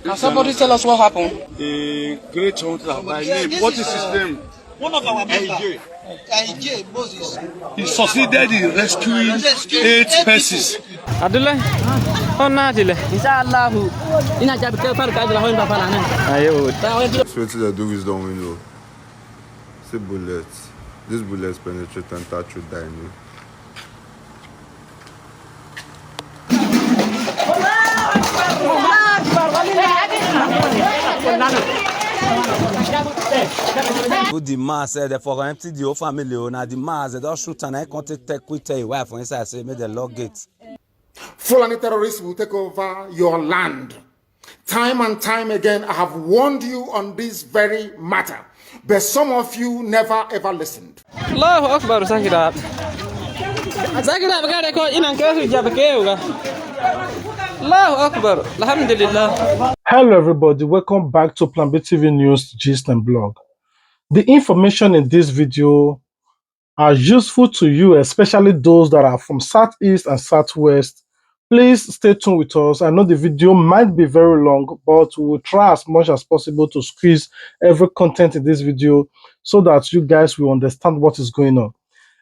Can somebody tell us what happened? A great hunter by name. What is his name? One of our members. AJ Moses. He succeeded in rescuing 8 persons. Abdullah, oh Najile. Inshallah, ina jabi ke far ka jala hoin ba fala nan. Ayo. Twenty the do wisdom window. See bullets. These bullets penetrate and touch through dying. The man said they for empty the whole family. Now the man said don't shoot and I can't take with your wife for inside. Say make the log gate. Fulani terrorists will take over your land. Time and time again, I have warned you on this very matter, but some of you never ever listened. Allahu Akbar, Sakira. Sakira, bagay ko inang kaso jabakeuga. Allahu Akbar, alhamdulillah. Hello everybody, welcome back to Plan B TV News Gist and Blog. The information in this video are useful to you, especially those that are from Southeast and Southwest. Please stay tuned with us. I know the video might be very long, but we will try as much as possible to squeeze every content in this video so that you guys will understand what is going on.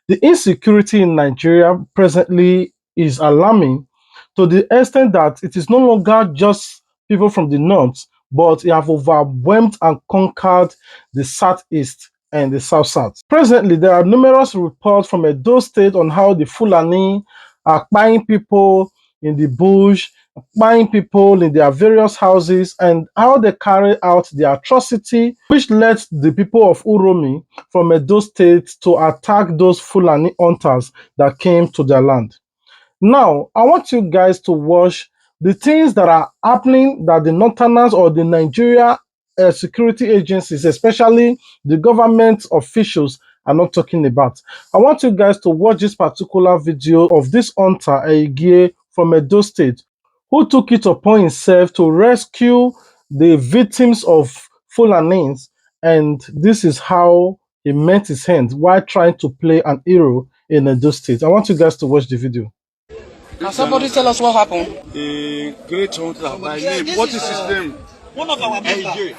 The insecurity in Nigeria presently is alarming to the extent that it is no longer just people from the north, but it have overwhelmed and conquered the Southeast and the South. Presently, there are numerous reports from Edo State on how the Fulani are buying people in the bush, buying people in their various houses, and how they carry out the atrocity, which led the people of Uromi from Edo State to attack those Fulani hunters that came to their land. Now, I want you guys to watch the things that are happening that the Northerners or the Nigeria security agencies, especially the government officials, are not talking about. I want you guys to watch this particular video of this hunter, Eigie, from Edo State, who took it upon himself to rescue the victims of Fulanis, and this is how he met his hand while trying to play an hero in Edo State. I want you guys to watch the video. Can somebody tell us what happened? A great hunter by name. What is his name? One of our members.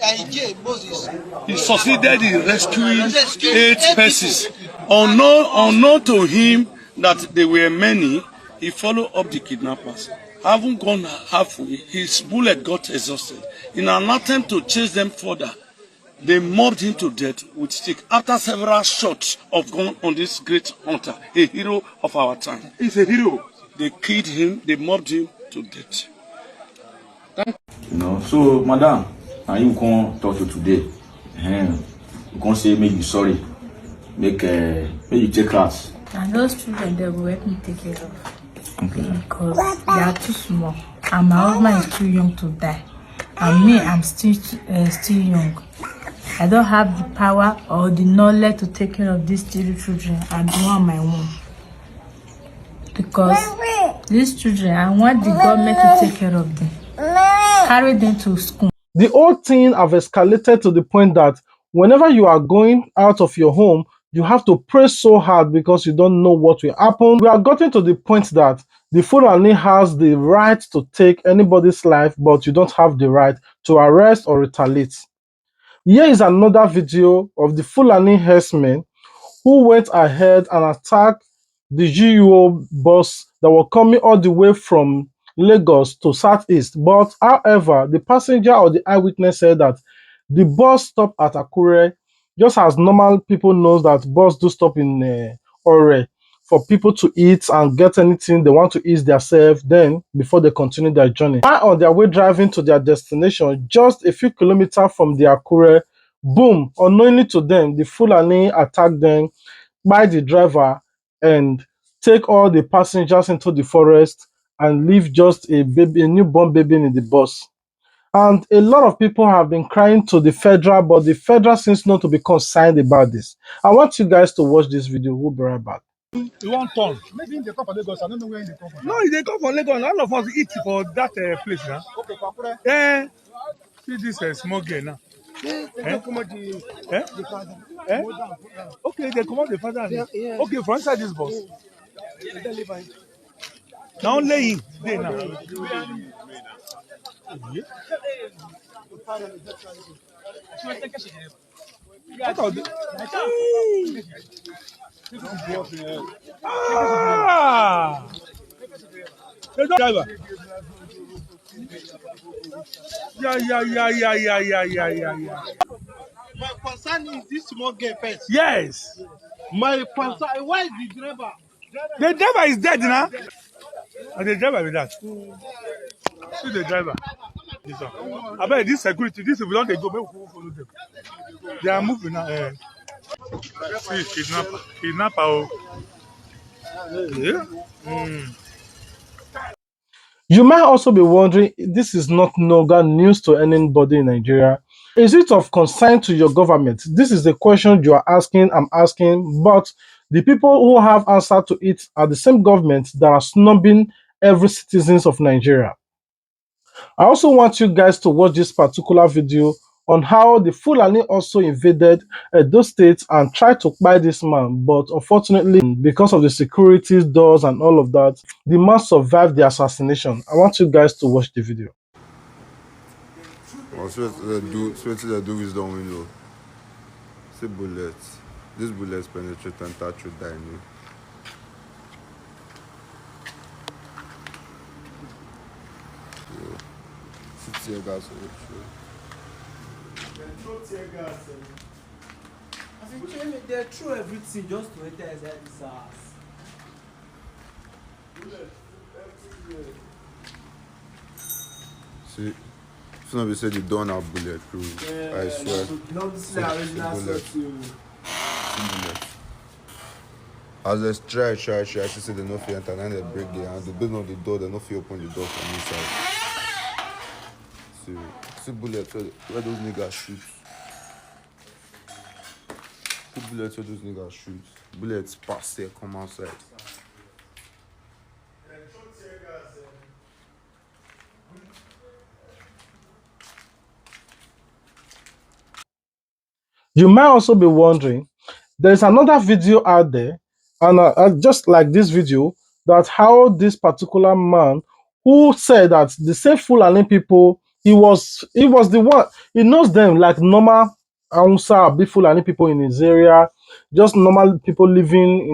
AJ Moses. He succeeded in rescuing 8 persons. Unknown to him that there were many, he followed up the kidnappers. Having gone halfway, his bullet got exhausted. In an attempt to chase them further, they mobbed him to death with stick. After several shots of gun on this great hunter, a hero of our time. He's a hero. They killed him, they mobbed him to death. You know, so madam, and you can't talk to today. You can't say make you sorry, make you take class. And those children they will help me take care of. Okay. Because they are too small. And my husband is too young to die. And me, I'm still young. I don't have the power or the knowledge to take care of these 3 children and do on my own. Because these children, I want the government to take care of them. Carry them to school. The whole thing have escalated to the point that whenever you are going out of your home, you have to pray so hard because you don't know what will happen. We are getting to the point that the Fulani has the right to take anybody's life, but you don't have the right to arrest or retaliate. Here is another video of the Fulani herdsmen who went ahead and attacked the GUO bus that were coming all the way from Lagos to Southeast. But however, the passenger or the eyewitness said that the bus stopped at Akure, just as normal people know that bus do stop in Ore for people to eat and get anything they want to eat themselves then before they continue their journey. While on their way driving to their destination, just a few kilometers from the Akure, boom, unknowingly to them, the Fulani attacked them by the driver and take all the passengers into the forest and leave just a baby, a newborn baby in the bus. And a lot of people have been crying to the federal, but the federal seems not to be concerned about this. I want you guys to watch this video. We'll be right back. You want turn? Maybe they come from Lagos. I don't know where they come from. No, they come from Lagos. None of us eat for that place now. Okay, Papure. See this small girl now. Okay, they come out the father. Yeah. Okay, from inside this bus. Now lay they now. Ah! Driver. Yeah. My concern is this small girl first. Yes. My concern, why is the driver? The driver is dead now. And the driver with that. See the driver. This one. I bet this security, this if we don't they go, we will follow them. They are moving now. See, kidnapper. Kidnapper. Oh. Yeah. You might also be wondering, this is not longer news to anybody in Nigeria. Is it of concern to your government? This is the question you are asking, I'm asking, but the people who have answer to it are the same government that are snubbing every citizens of Nigeria. I also want you guys to watch this particular video on how the Fulani also invaded those states and tried to buy this man, but unfortunately, because of the security doors and all of that, the man survived the assassination. I want you guys to watch the video. Well, so they do is don't win though. See bullets. These bullets penetrate and touch you die. Tear gas. They threw everything just to enter inside this house. See, if not be said you don't have bulletproof, I swear. No, this is the original bullet. As they try, she said they no fear enter, and they break the hand. They don't know the door, they no fear open the door from inside. See bullets where those niggas shoot. See bullets where those niggas shoot. Bullets pass there, come outside. You might also be wondering, there's another video out there, and just like this video, that how this particular man who said that the same Fulani people, he was the one, he knows them like normal Hausa, big Fulani people in his area, just normal people living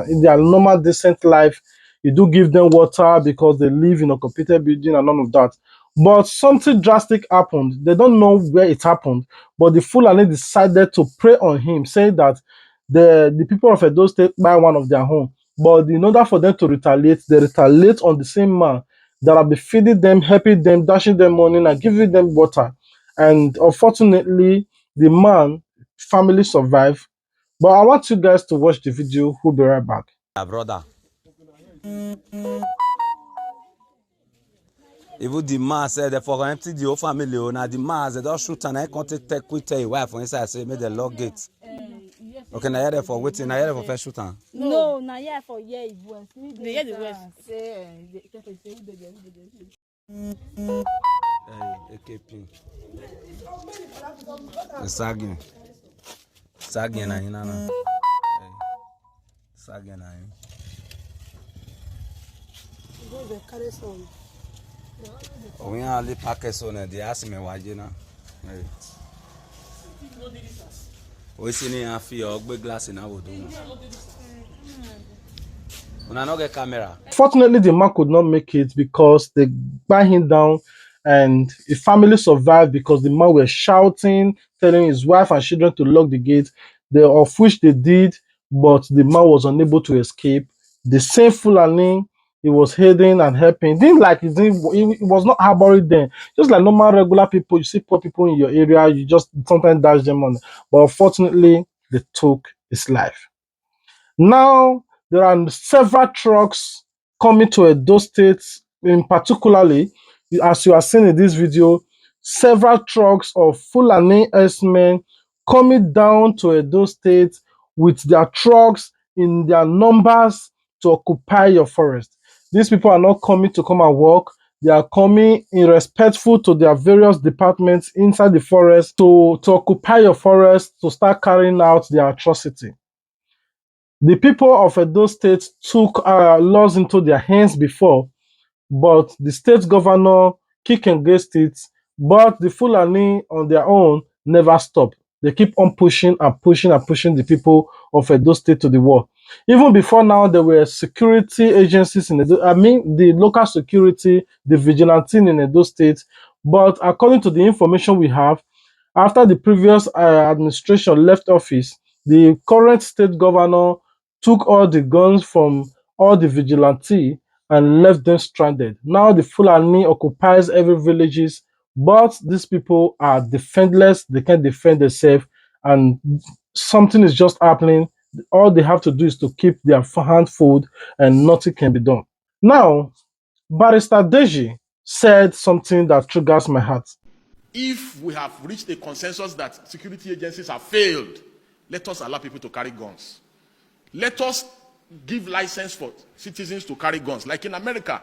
in their normal decent life. You do give them water because they live in a completed building and none of that. But something drastic happened. They don't know where it happened, but the Fulani decided to prey on him, saying that the people of Edo State buy one of their own. But in order for them to retaliate, they retaliate on the same man that will be feeding them, helping them, dashing them money, and giving them water. And unfortunately, the man family survived. But I want you guys to watch the video. We'll be right back. Brother. Even the man said they for empty the whole family. Now the man said, "Don't shoot and I can't take quick your wife for inside. Say, make the lock gate." Okay, now you're for waiting. Now you're for first shooting. No, now yeah for yeah it was. The year the West. AKP. Sagging. Sagging na ina na. Sagging na ina. We only pack so na they ask me waje na. We see ni afi ogbe glass na wodo. Una no get camera. Fortunately, the man could not make it because they buy him down, and his family survived because the man was shouting, telling his wife and children to lock the gate, of which they did, but the man was unable to escape. The same Fulani he was heading and helping. He was not harboring them. Just like normal regular people, you see poor people in your area, you just sometimes dash them on. But unfortunately, they took his life. Now, there are several trucks coming to Edo State, in particularly, as you are seeing in this video, several trucks of Fulani S-men coming down to Edo State with their trucks in their numbers to occupy your forest. These people are not coming to come and work. They are coming in respectful to their various departments inside the forest to occupy your forest, to start carrying out their atrocity. The people of Edo State took laws into their hands before, but the state governor kick against it, but the Fulani on their own never stop. They keep on pushing and pushing and pushing the people of Edo State to the wall. Even before now, there were security agencies in Edo. I mean, the local security, the vigilante in Edo State. But according to the information we have, after the previous administration left office, the current state governor took all the guns from all the vigilante and left them stranded. Now the Fulani occupies every villages, but these people are defenseless. They can't defend themselves, and something is just happening. All they have to do is to keep their hand food, and nothing can be done. Now, Barrister Deji said something that triggers my heart. If we have reached a consensus that security agencies have failed, let us allow people to carry guns. Let us give license for citizens to carry guns. Like in America,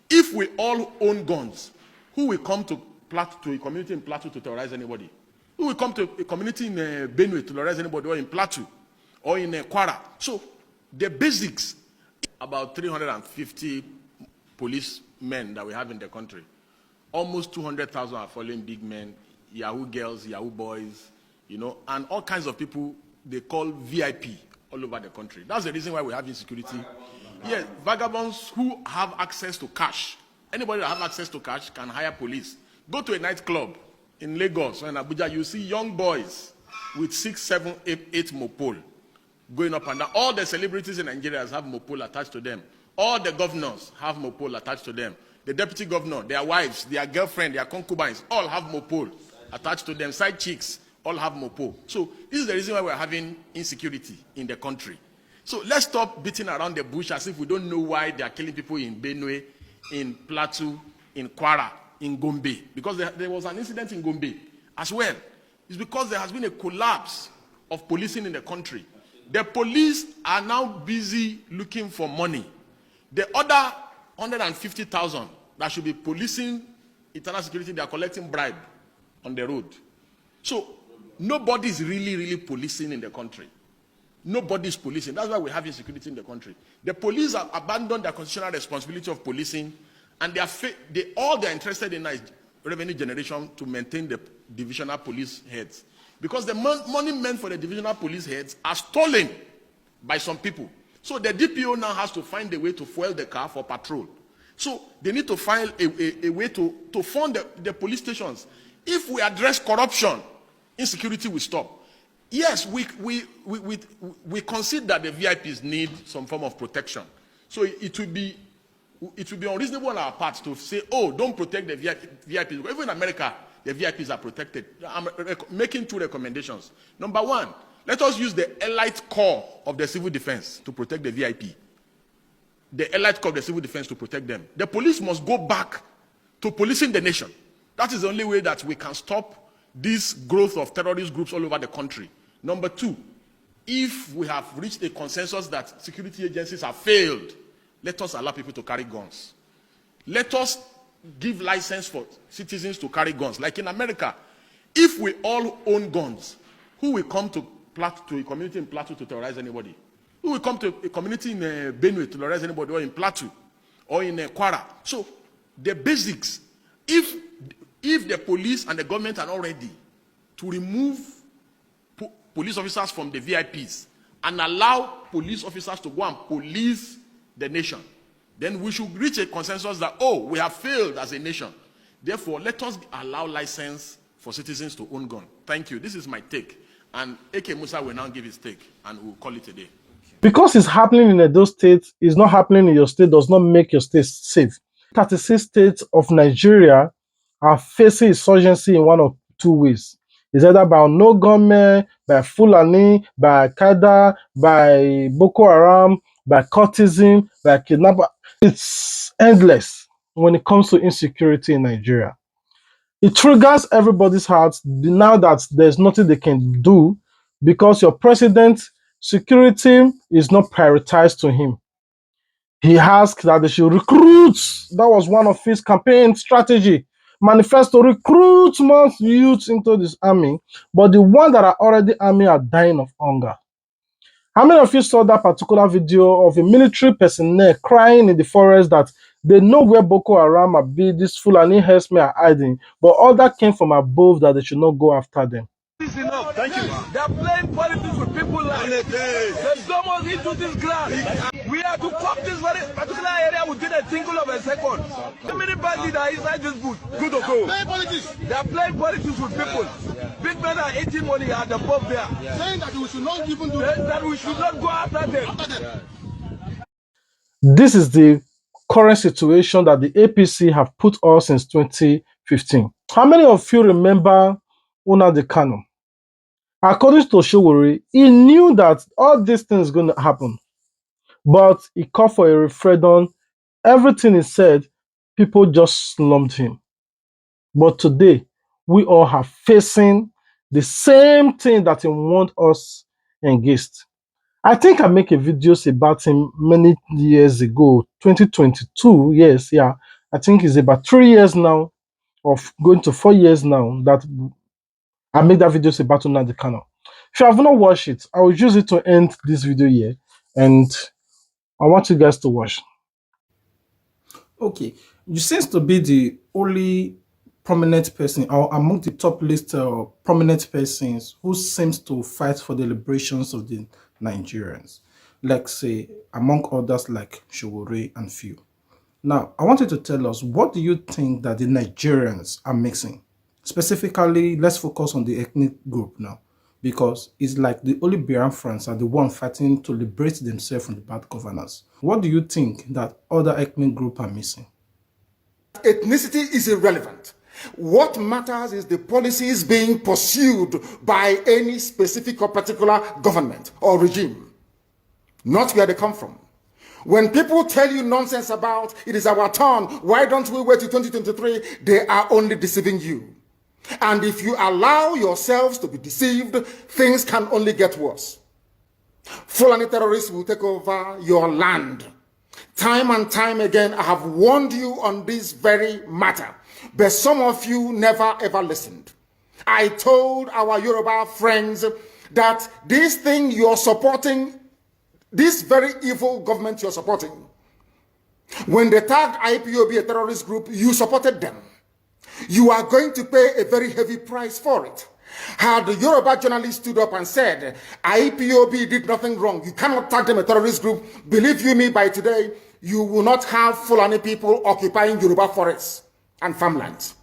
if we all own guns, who will come to a community in Plateau to terrorize anybody? Who will come to a community in Benue to terrorize anybody, or in Plateau, or in Kwara? So the basics, about 350 policemen that we have in the country, almost 200,000 are following big men, Yahoo girls, Yahoo boys, you know, and all kinds of people they call VIP all over the country. That's the reason why we have insecurity. Yes, vagabonds who have access to cash. Anybody that have access to cash can hire police. Go to a nightclub in Lagos or in Abuja, you see young boys with 6, 7, 8 mopole going up and down. All the celebrities in Nigeria have mopole attached to them. All the governors have mopole attached to them. The deputy governor, their wives, their girlfriend, their concubines, all have mopole attached to them. Side chicks, all have mopole. So this is the reason why we're having insecurity in the country. So let's stop beating around the bush as if we don't know why they are killing people in Benue, in Plateau, in Kwara, in Gombe. Because there was an incident in Gombe as well. It's because there has been a collapse of policing in the country. The police are now busy looking for money. The other 150,000 that should be policing internal security, they are collecting bribe on the road. So nobody is really policing in the country. Nobody is policing. That's why we have insecurity in the country. The police have abandoned their constitutional responsibility of policing, and all they're interested in is revenue generation to maintain the divisional police heads. Because the money meant for the divisional police heads are stolen by some people. So the DPO now has to find a way to fuel the car for patrol. So they need to find a way to fund the police stations. If we address corruption, insecurity will stop. Yes, we concede that the VIPs need some form of protection. So it would be unreasonable on our part to say, oh, don't protect the VIPs. Even in America, the VIPs are protected. I'm making 2 recommendations. Number 1, let us use the elite corps of the civil defense to protect the VIP. The elite corps of the civil defense to protect them. The police must go back to policing the nation. That is the only way that we can stop this growth of terrorist groups all over the country. Number 2, if we have reached a consensus that security agencies have failed, let us allow people to carry guns. Let us give license for citizens to carry guns. Like in America, if we all own guns, who will come to a community in Plateau to terrorize anybody? Who will come to a community in Benue to terrorize anybody, or in Plateau, or in Kwara? So the basics, if the police and the government are not ready to remove police officers from the VIPs and allow police officers to go and police the nation, then we should reach a consensus that, oh, we have failed as a nation. Therefore, let us allow license for citizens to own guns. Thank you. This is my take. And A.K. Musa will now give his take, and we'll call it a day. Because it's happening in Edo State, it's not happening in your state, does not make your state safe. 36 states of Nigeria are facing insurgency in one of 2 ways. It's either by no government, by Fulani, by Al-Qaeda, by Boko Haram, by cultism, by kidnapping. It's endless when it comes to insecurity in Nigeria. It triggers everybody's hearts now that there's nothing they can do because your president, security is not prioritized to him. He asked that they should recruit. That was one of his campaign strategy. Manifesto, recruit more youths into this army, but the ones that are already army are dying of hunger. How many of you saw that particular video of a military personnel crying in the forest that they know where Boko Haram are be, these Fulani herdsmen are hiding, but all that came from above that they should not go after them? Enough. Thank you. They are playing politics with people like there's someone into this ground. We have to pop this very particular area within a single of a second. How many parties are inside this booth? Good or go? They are playing politics with people. Big men are eating money at the pub there. Saying that we should not even do that. We should not go after them. This is the current situation that the APC have put us since 2015. How many of you remember Nnamdi Kanu? According to Showore, he knew that all these things going to happen, but he called for a referendum. Everything he said, people just slumped him. But today, we all are facing the same thing that he want us engaged. I think I make a videos about him many years ago, 2022. Yes, yeah. I think it's about 3 years now, of going to 4 years now, that I made that videos about Nnamdi Kanu. If you have not watched it, I will use it to end this video here, and I want you guys to watch. Okay, you seems to be the only prominent person, or among the top list prominent persons who seems to fight for the liberations of the Nigerians, like say among others like Showore and few. Now, I want you to tell us, what do you think that the Nigerians are mixing? Specifically, let's focus on the ethnic group now, because it's like the only Biafrans are the one fighting to liberate themselves from the bad governors. What do you think that other ethnic groups are missing? Ethnicity is irrelevant. What matters is the policies being pursued by any specific or particular government or regime, not where they come from. When people tell you nonsense about it is our turn, why don't we wait till 2023, they are only deceiving you. And if you allow yourselves to be deceived, things can only get worse. Fulani terrorists will take over your land. Time and time again, I have warned you on this very matter, but some of you never ever listened. I told our Yoruba friends that this thing you're supporting, this very evil government you're supporting, when they tagged IPOB a terrorist group, you supported them. You are going to pay a very heavy price for it. Had the Yoruba journalist stood up and said, IPOB did nothing wrong, you cannot tag them a terrorist group, believe you me, by today, you will not have Fulani people occupying Yoruba forests and farmlands.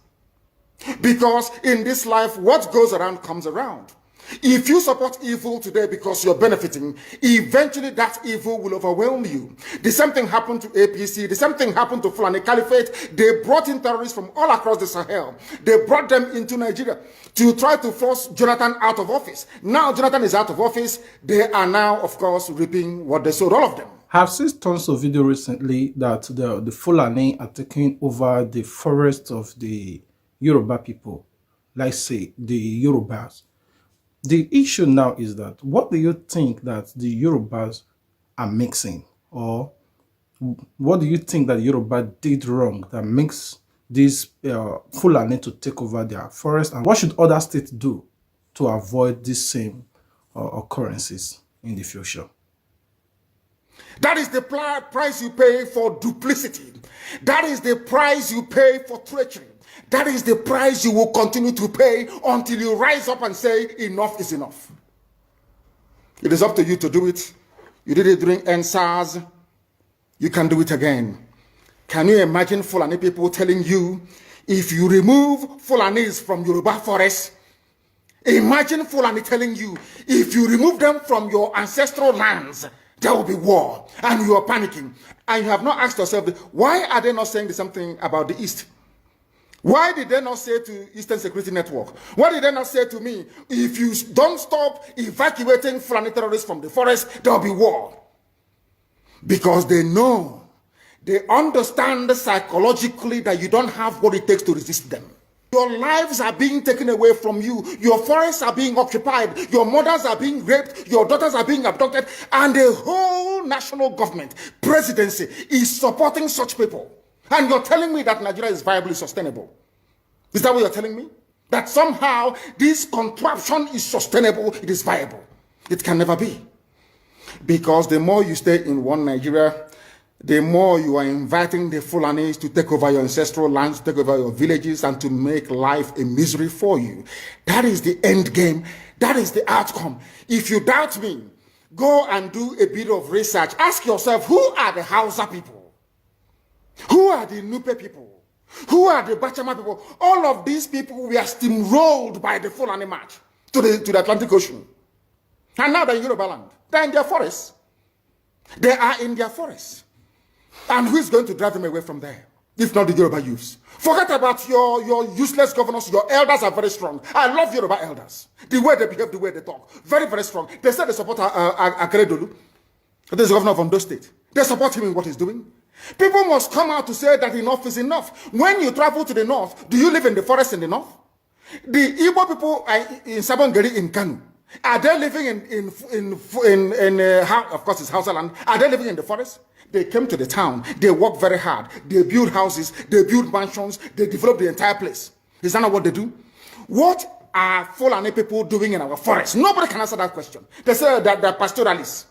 Because in this life, what goes around comes around. If you support evil today because you're benefiting, eventually that evil will overwhelm you. The same thing happened to APC. The same thing happened to Fulani Caliphate. They brought in terrorists from all across the Sahel. They brought them into Nigeria to try to force Jonathan out of office. Now Jonathan is out of office. They are now, of course, reaping what they sowed, all of them. I've seen tons of video recently that the Fulani are taking over the forest of the Yoruba people, like say the Yorubas. The issue now is that, what do you think that the Yorubas are mixing? Or what do you think that Yoruba did wrong that makes these Fulani to take over their forest? And what should other states do to avoid these same occurrences in the future? That is the price you pay for duplicity. That is the price you pay for treachery. That is the price you will continue to pay until you rise up and say, enough is enough. It is up to you to do it. You did it during NSAS. You can do it again. Can you imagine Fulani people telling you, if you remove Fulanis from Yoruba forests, imagine Fulani telling you, if you remove them from your ancestral lands, there will be war, and you are panicking. And you have not asked yourself, why are they not saying something about the East? Why did they not say to Eastern Security Network? Why did they not say to me, if you don't stop evacuating Fulani terrorists from the forest, there will be war? Because they know, they understand psychologically that you don't have what it takes to resist them. Your lives are being taken away from you. Your forests are being occupied. Your mothers are being raped. Your daughters are being abducted. And the whole national government, presidency, is supporting such people. And you're telling me that Nigeria is viably sustainable. Is that what you're telling me? That somehow this contraption is sustainable, it is viable. It can never be. Because the more you stay in one Nigeria, the more you are inviting the Fulanis to take over your ancestral lands, to take over your villages, and to make life a misery for you. That is the end game. That is the outcome. If you doubt me, go and do a bit of research. Ask yourself, who are the Hausa people? Who are the Nupe people? Who are the Bachama people? All of these people were steamrolled by the Fulani march to the Atlantic Ocean. And now they're in Yoruba land. They're in their forests. They are in their forests. And who is going to drive them away from there? If not the Yoruba youths. Forget about your useless governors. Your elders are very strong. I love Yoruba elders. The way they behave, the way they talk. Very, very strong. They said they support Akeredolu. This is the governor of Ondo State. They support him in what he's doing. People must come out to say that enough is enough. When you travel to the north, do you live in the forest in the north? The Igbo people in Sabongeri in Kanu, are they living of course it's Hausa land, are they living in the forest? They came to the town, they work very hard, they build houses, they build mansions, they develop the entire place. Is that not what they do? What are Fulani people doing in our forest? Nobody can answer that question. They say that they're pastoralists.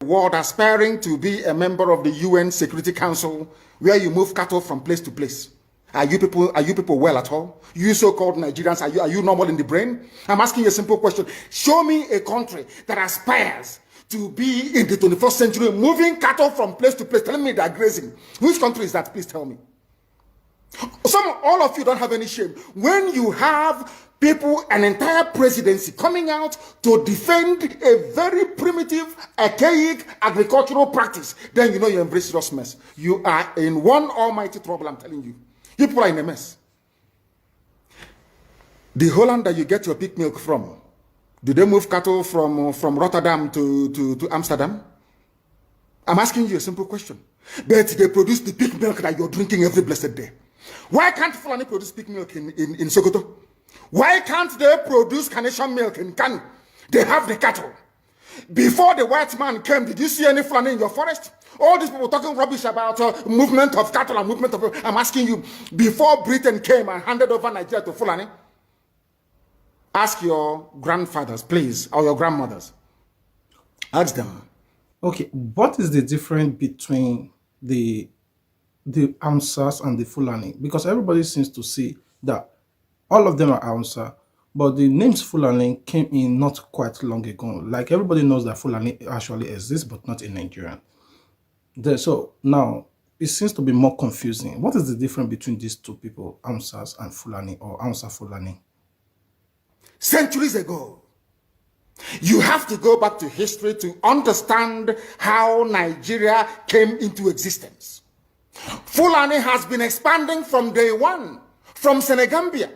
World aspiring to be a member of the UN Security Council, where you move cattle from place to place. Are you people well at all? You so-called Nigerians, are you normal in the brain? I'm asking you a simple question. Show me a country that aspires to be in the 21st century, moving cattle from place to place, telling me they're grazing. Which country is that? Please tell me. All of you don't have any shame. When you have people, an entire presidency coming out to defend a very primitive, archaic agricultural practice, then you know you embrace serious mess. You are in one almighty trouble, I'm telling you. You people are in a mess. The Holland that you get your pig milk from, do they move cattle from Rotterdam to Amsterdam? I'm asking you a simple question. But they produce the pig milk that you're drinking every blessed day. Why can't Fulani produce pig milk in Sokoto? Why can't they produce carnation milk in Kanu? They have the cattle. Before the white man came, did you see any Fulani in your forest? All these people talking rubbish about movement of cattle and movement of... I'm asking you, before Britain came and handed over Nigeria to Fulani, ask your grandfathers, please, or your grandmothers. Ask them. Okay, what is the difference between the Hausas and the Fulani? Because everybody seems to see that all of them are Hausa, but the names Fulani came in not quite long ago. Like everybody knows that Fulani actually exists, but not in Nigeria. So now it seems to be more confusing. What is the difference between these two people, Hausas and Fulani, or Hausa Fulani? Centuries ago, you have to go back to history to understand how Nigeria came into existence. Fulani has been expanding from day one, from Senegambia.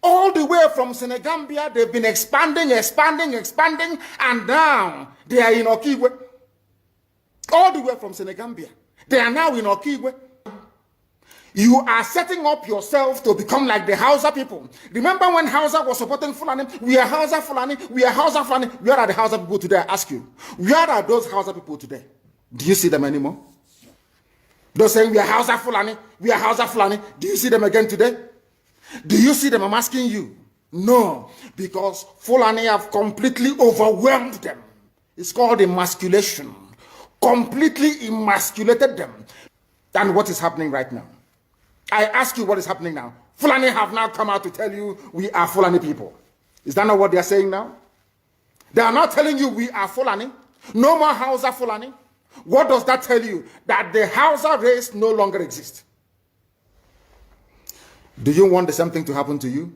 All the way from Senegambia, they've been expanding, and now they are in Okigwe. All the way from Senegambia. They are now in Okigwe. You are setting up yourself to become like the Hausa people. Remember when Hausa was supporting Fulani? We are Hausa Fulani, we are Hausa Fulani. Where are the Hausa people today? I ask you. Where are those Hausa people today? Do you see them anymore? Those saying we are Hausa Fulani, we are Hausa Fulani. Do you see them again today? Do you see them? I'm asking you. No, because Fulani have completely overwhelmed them. It's called emasculation. Completely emasculated them. And what is happening right now? I ask you what is happening now. Fulani have now come out to tell you we are Fulani people. Is that not what they are saying now? They are not telling you we are Fulani. No more Hausa Fulani. What does that tell you? That the Hausa race no longer exists. Do you want the same thing to happen to you?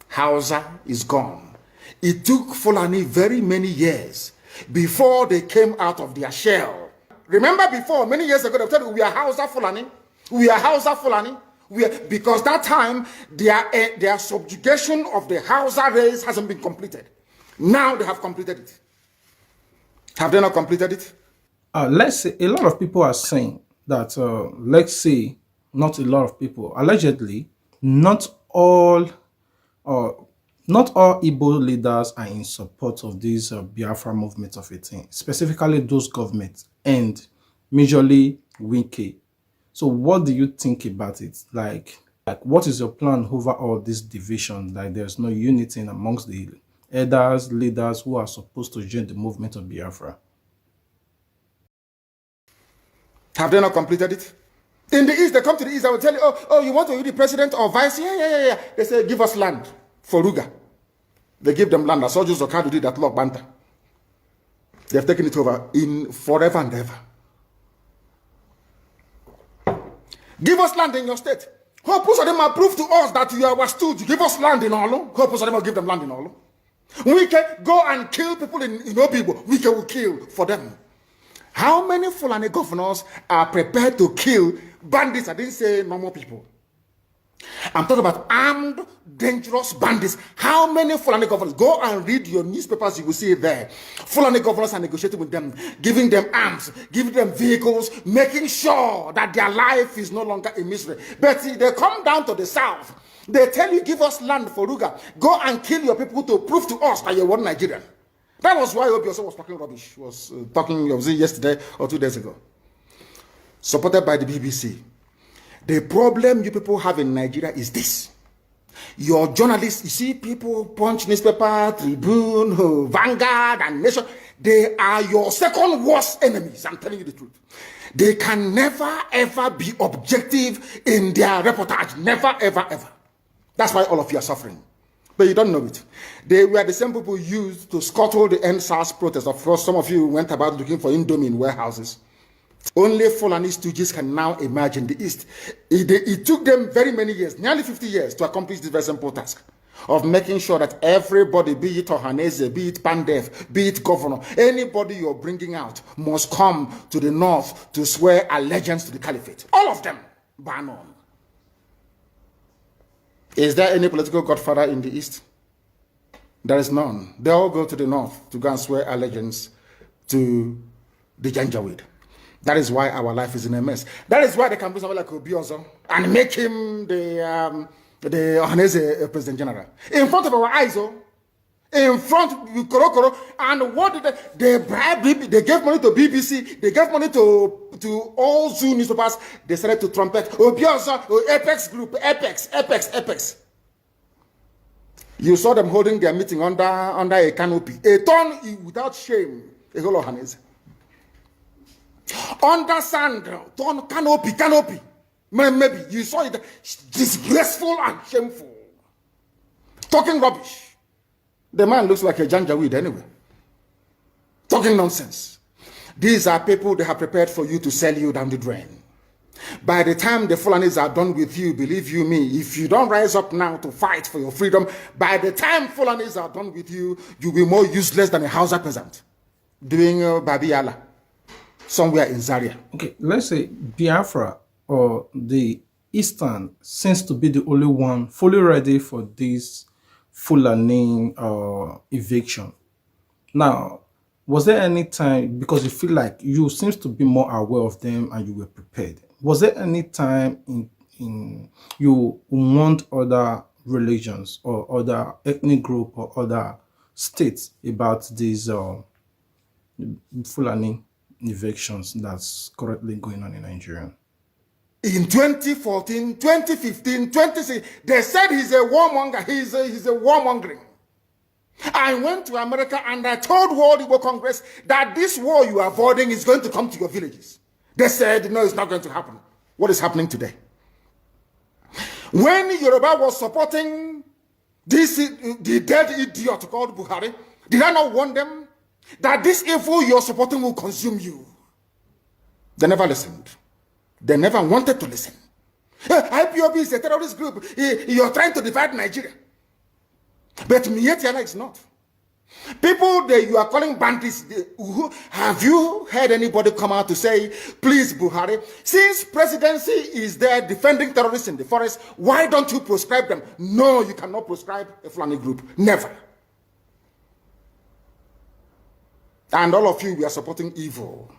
Hausa is gone. It took Fulani very many years before they came out of their shell. Remember before, many years ago, they told you we are Hausa Fulani. We are Hausa Fulani. Because that time, their subjugation of the Hausa race hasn't been completed. Now they have completed it. Have they not completed it? Let's say a lot of people are saying that, let's say, not a lot of people, allegedly, not all Igbo leaders are in support of this Biafra movement of 18, specifically those governments, and majorly Wike. So what do you think about it? Like what is your plan over all this division? Like there's no unity amongst the elders, leaders who are supposed to join the movement of Biafra. Have they not completed it? In the East, they come to the East, I will tell you, oh, you want to be the president or vice? Yeah. They say, give us land for Ruga. They give them land. As soldiers of Kadu did that Lord Banta. They have taken it over in forever and ever. Give us land in your state. Hope of them prove to us that you are our stooge. Give us land in Olo. Hope of them will give them land in Olo. We can go and kill people in Obibo. We can kill for them. How many Fulani governors are prepared to kill bandits? I didn't say normal people. I'm talking about armed, dangerous bandits. How many Fulani governors? Go and read your newspapers, you will see it there. Fulani governors are negotiating with them, giving them arms, giving them vehicles, making sure that their life is no longer a misery. But they come down to the south. They tell you, give us land for Ruga. Go and kill your people to prove to us that you're one Nigerian. That was why Obioso was talking rubbish. Was talking, was it yesterday or 2 days ago. Supported by the BBC. The problem you people have in Nigeria is this. Your journalists, you see people punch newspaper, Tribune, Vanguard, and Nation. They are your second worst enemies. I'm telling you the truth. They can never, ever be objective in their reportage. Never, ever, ever. That's why all of you are suffering. But you don't know it. They were the same people used to scuttle the NSAS protest. Of course, some of you went about looking for Indomie in warehouses. Only Fulani stooges can now emerge in the East. It took them very many years, nearly 50 years, to accomplish this very simple task of making sure that everybody, be it Ohanese, be it Pandef, be it governor, anybody you're bringing out must come to the north to swear allegiance to the caliphate. All of them, bar none. Is there any political godfather in the East? There is none. They all go to the north to go and swear allegiance to the Janjaweed. That is why our life is in a mess. That is why they can bring somebody like Obioso and make him the Ohanese President General. In front of our eyes, in front of Korokoro. And what did they bribe? They gave money to BBC. They gave money to all Zoo newspapers. They started to trumpet Obioso, Apex Group, Apex. You saw them holding their meeting under a canopy. A ton without shame. A whole Ohanese. Under sand, ton canopy. Maybe you saw it disgraceful and shameful. Talking rubbish. The man looks like a Janjaweed anyway. Talking nonsense. These are people they have prepared for you to sell you down the drain. By the time the Fulanis are done with you, believe you me, if you don't rise up now to fight for your freedom, by the time Fulanis are done with you, you'll be more useless than a Hausa peasant doing Babiala somewhere in Zaria. Okay, let's say Biafra or the Eastern seems to be the only one fully ready for this Fulani eviction. Now, was there any time, because you feel like you seems to be more aware of them and you were prepared, was there any time in you want other religions or other ethnic group or other states about these Fulani evictions that's currently going on in Nigeria? In 2014, 2015, 2016, they said he's a warmonger. He's a warmongering. I went to America and I told World Igbo Congress that this war you are avoiding is going to come to your villages. They said, no, it's not going to happen. What is happening today? When Yoruba was supporting the dead idiot called Buhari, did I not warn them that this evil you're supporting will consume you? They never listened. They never wanted to listen. IPOB is a terrorist group. You're trying to divide Nigeria. But Mietiala is not. People that you are calling bandits, have you heard anybody come out to say, please, Buhari, since presidency is there defending terrorists in the forest, why don't you proscribe them? No, you cannot proscribe a Fulani group. Never. And all of you, we are supporting evil.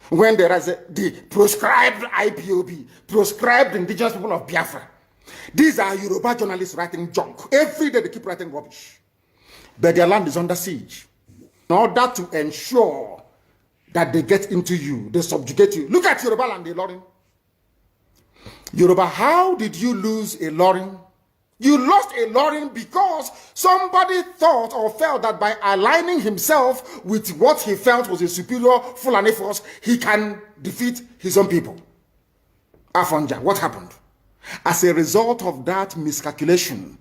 When there is the proscribed IPOB, proscribed indigenous people of Biafra. These are Yoruba journalists writing junk. Every day they keep writing rubbish. But their land is under siege. In order to ensure that they get into you, they subjugate you. Look at Yoruba land, Ilorin. Yoruba, how did you lose Ilorin You lost a Ilorin because somebody thought or felt that by aligning himself with what he felt was a superior Fulani force, he can defeat his own people. Afonja, what happened? As a result of that miscalculation,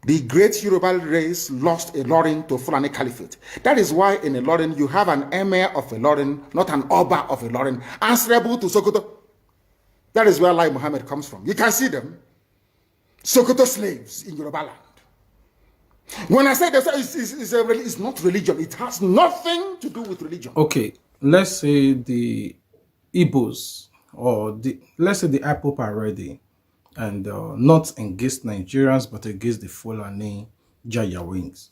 the great Yoruba race lost Ilorin to Fulani Caliphate. That is why in Ilorin you have an emir of Ilorin, not an Oba of Ilorin, answerable to Sokoto. That is where Lai Muhammad comes from. You can see them. Sokoto slaves in Yoruba land. When I say that it's not religion, it has nothing to do with religion. Okay, let's say the Igbos or let's say the IPOP are ready and not against Nigerians but against the Fulani Jayawings.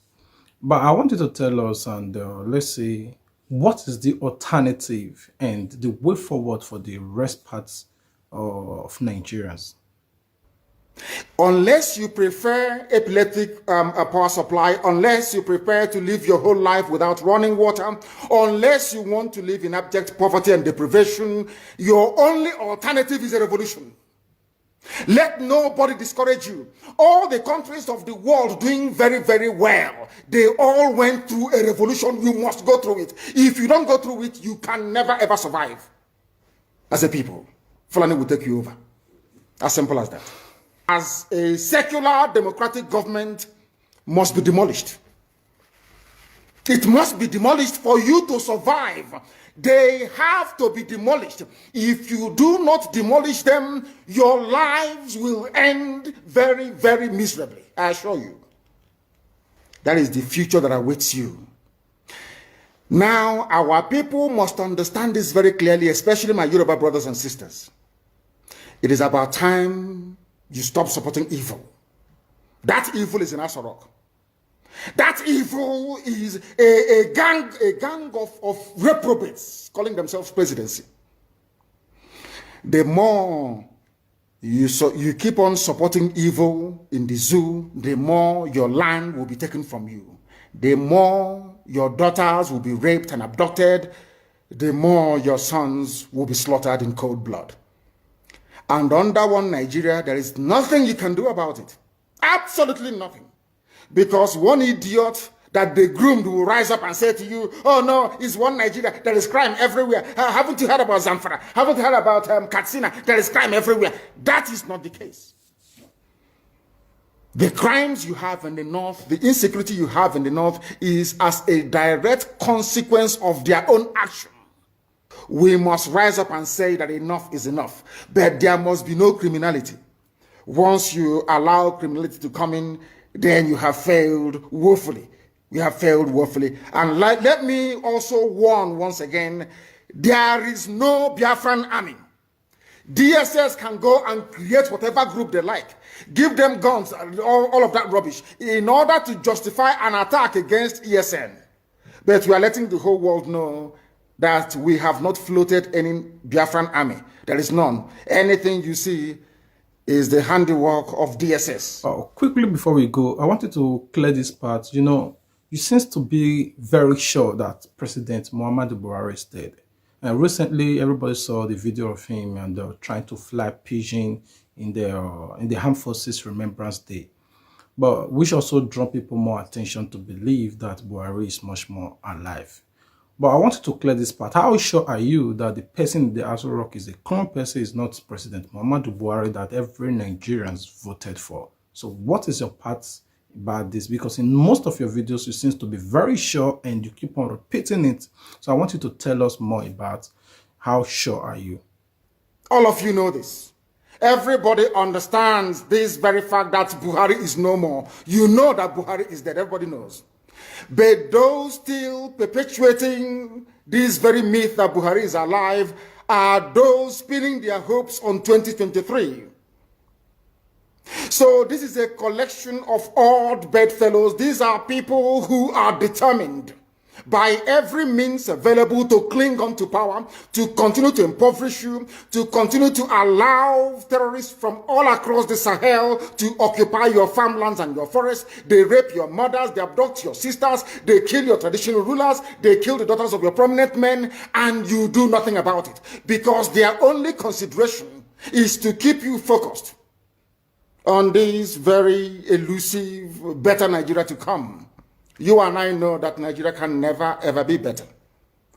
But I want you to tell us and let's say what is the alternative and the way forward for the rest parts of Nigerians? Unless you prefer epileptic power supply, unless you prepare to live your whole life without running water, unless you want to live in abject poverty and deprivation, your only alternative is a revolution. Let nobody discourage you. All the countries of the world doing very, very well, they all went through a revolution. You must go through it. If you don't go through it, you can never ever survive. As a people, Fulani will take you over. As simple as that. As a secular democratic government must be demolished. It must be demolished for you to survive. They have to be demolished. If you do not demolish them, your lives will end very, very miserably. I assure you. That is the future that awaits you. Now, our people must understand this very clearly, especially my Yoruba brothers and sisters. It is about time you stop supporting evil. That evil is in Asorok. That evil is a gang of reprobates calling themselves presidency. The more you keep on supporting evil in the zoo, the more your land will be taken from you. The more your daughters will be raped and abducted, the more your sons will be slaughtered in cold blood. And under one Nigeria, there is nothing you can do about it. Absolutely nothing. Because one idiot that they groomed will rise up and say to you, oh no, it's one Nigeria, there is crime everywhere. Haven't you heard about Zamfara? Haven't you heard about Katsina? There is crime everywhere. That is not the case. The crimes you have in the north, the insecurity you have in the north is as a direct consequence of their own action. We must rise up and say that enough is enough. But there must be no criminality. Once you allow criminality to come in, then you have failed woefully. We have failed woefully. And let me also warn once again, there is no Biafran army. DSS can go and create whatever group they like. Give them guns, all of that rubbish, in order to justify an attack against ESN. But we are letting the whole world know that we have not floated any Biafran army. There is none. Anything you see is the handiwork of DSS. Quickly before we go, I wanted to clear this part. You know, you seem to be very sure that President Muhammadu Buhari is dead. And recently, everybody saw the video of him and trying to fly pigeon in the Armed Forces Remembrance Day. But which also draw people more attention to believe that Buhari is much more alive. But I wanted to clear this part. How sure are you that the person in the Aso Rock is a common person, is not President Muhammadu Buhari that every Nigerians voted for? So what is your part about this? Because in most of your videos, you seem to be very sure and you keep on repeating it. So I want you to tell us more about how sure are you? All of you know this. Everybody understands this very fact that Buhari is no more. You know that Buhari is dead. Everybody knows. But those still perpetuating this very myth that Buhari is alive are those pinning their hopes on 2023. So this is a collection of odd bedfellows. These are people who are determined by every means available to cling on to power, to continue to impoverish you, to continue to allow terrorists from all across the Sahel to occupy your farmlands and your forests. They rape your mothers, they abduct your sisters, they kill your traditional rulers, they kill the daughters of your prominent men, and you do nothing about it. Because their only consideration is to keep you focused on this very elusive, better Nigeria to come. You and I know that Nigeria can never, ever be better.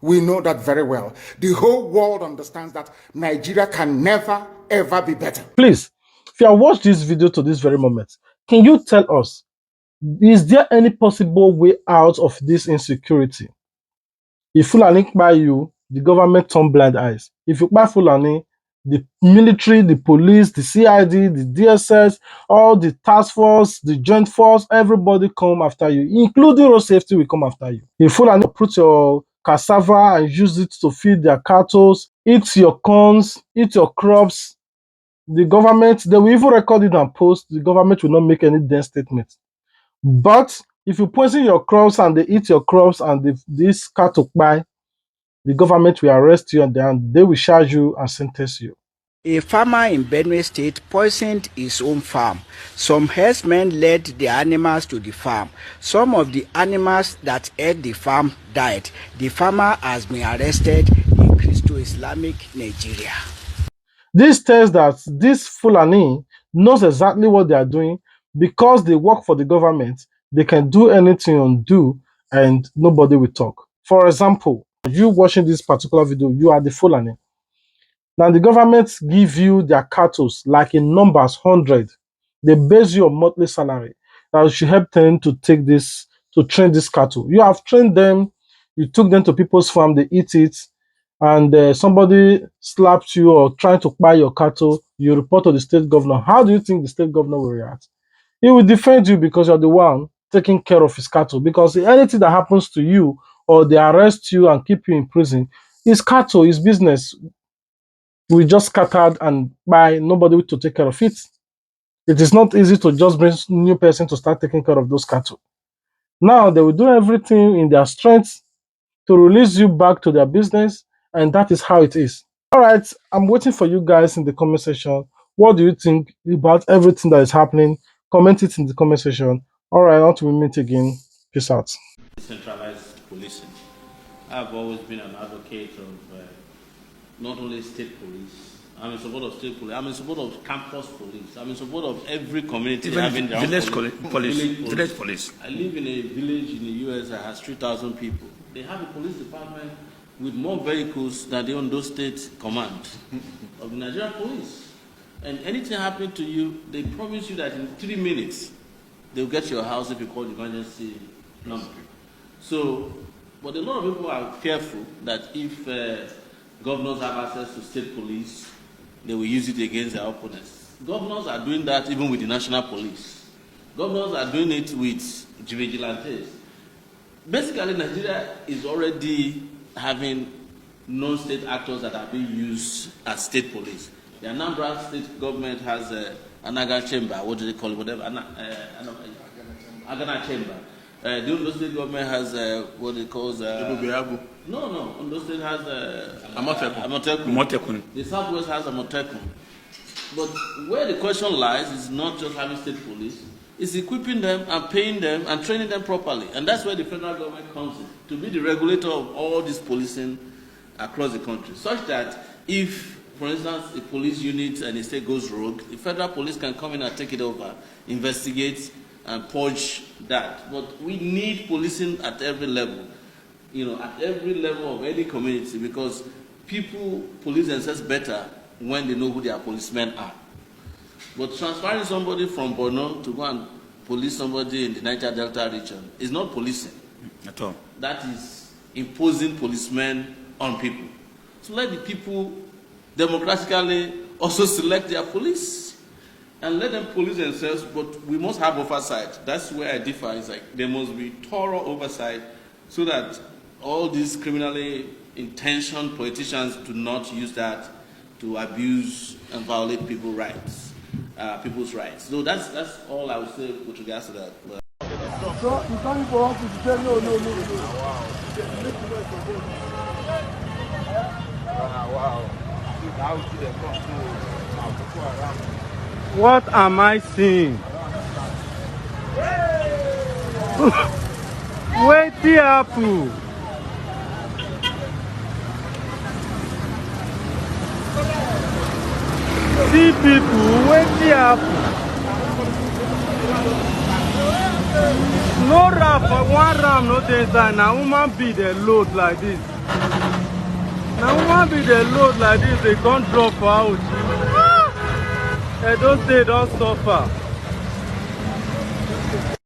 We know that very well. The whole world understands that Nigeria can never, ever be better. Please, if you have watched this video to this very moment, can you tell us, is there any possible way out of this insecurity? If Fulani buy you, the government turn blind eyes. If you buy Fulani, the military, the police, the CID, the DSS, all the task force, the joint force, everybody come after you, including road safety will come after you. If Fulani put your cassava and use it to feed their cattle, eat your corns, eat your crops, the government, they will even record it and post, the government will not make any dense statement. But if you poison your crops and they eat your crops and this cattle buy, the government will arrest you and then they will charge you and sentence you. A farmer in Benue State poisoned his own farm. Some herdsmen led the animals to the farm. Some of the animals that ate the farm died. The farmer has been arrested in Christo-Islamic Nigeria. This tells that this Fulani knows exactly what they are doing because they work for the government. They can do anything undo and nobody will talk. For example, you watching this particular video, you are the Fulani. Now the government give you their cattle like in numbers 100. They base you on monthly salary. That you should help them to take this, to train this cattle. You have trained them, you took them to people's farm, they eat it, and somebody slapped you or trying to buy your cattle, you report to the state governor. How do you think the state governor will react? He will defend you because you're the one taking care of his cattle. Because anything that happens to you or they arrest you and keep you in prison, his cattle, his business we just scattered and by nobody to take care of it. It is not easy to just bring new person to start taking care of those cattle. Now they will do everything in their strength to release you back to their business, and that is how it is. All right, I'm waiting for you guys in the comment section. What do you think about everything that is happening? Comment it in the comment section. All right, until we meet again. Peace out. Decentralized policing. I've always been an advocate of not only state police. I'm in support of state police. I'm in support of campus police. I'm in support of every community even having their own village police. Village police. I live in a village in the US that has 3,000 people. They have a police department with more vehicles than the Ondo State Command of the Nigerian police. And anything happening to you, they promise you that in 3 minutes, they'll get to your house if you call the emergency number. So, but a lot of people are fearful that if governors have access to state police, they will use it against their opponents. Governors are doing that even with the national police. Governors are doing it with vigilantes. Basically, Nigeria is already having non-state actors that are being used as state police. The Anambra state government has an Aga chamber, what do they call it, whatever, Agana chamber. The Ondo state government has what they call No, Ondo state has Amotekun. The Southwest has Amotekun. But where the question lies is not just having state police, it's equipping them and paying them and training them properly. And that's where the federal government comes in, to be the regulator of all this policing across the country. Such that if, for instance, a police unit and a state goes rogue, the federal police can come in and take it over, investigate, and purge that. But we need policing at every level, at every level of any community, because people police themselves better when they know who their policemen are. But transferring somebody from Borno to go and police somebody in the Niger Delta region is not policing at all. That is imposing policemen on people. So let the people democratically also select their police and let them police themselves, but we must have oversight. That's where I differ. It's like there must be thorough oversight so that all these criminally intentioned politicians do not use that to abuse and violate people's rights. So that's all I would say with regards to that. So you can't go on to say no. What am I seeing? Wait the apple. See people, wait the apple. No ram for one ram, no dey inside. Now woman be the load like this. Now woman be the load like this. They can't drop for out. They don't stay, don't suffer.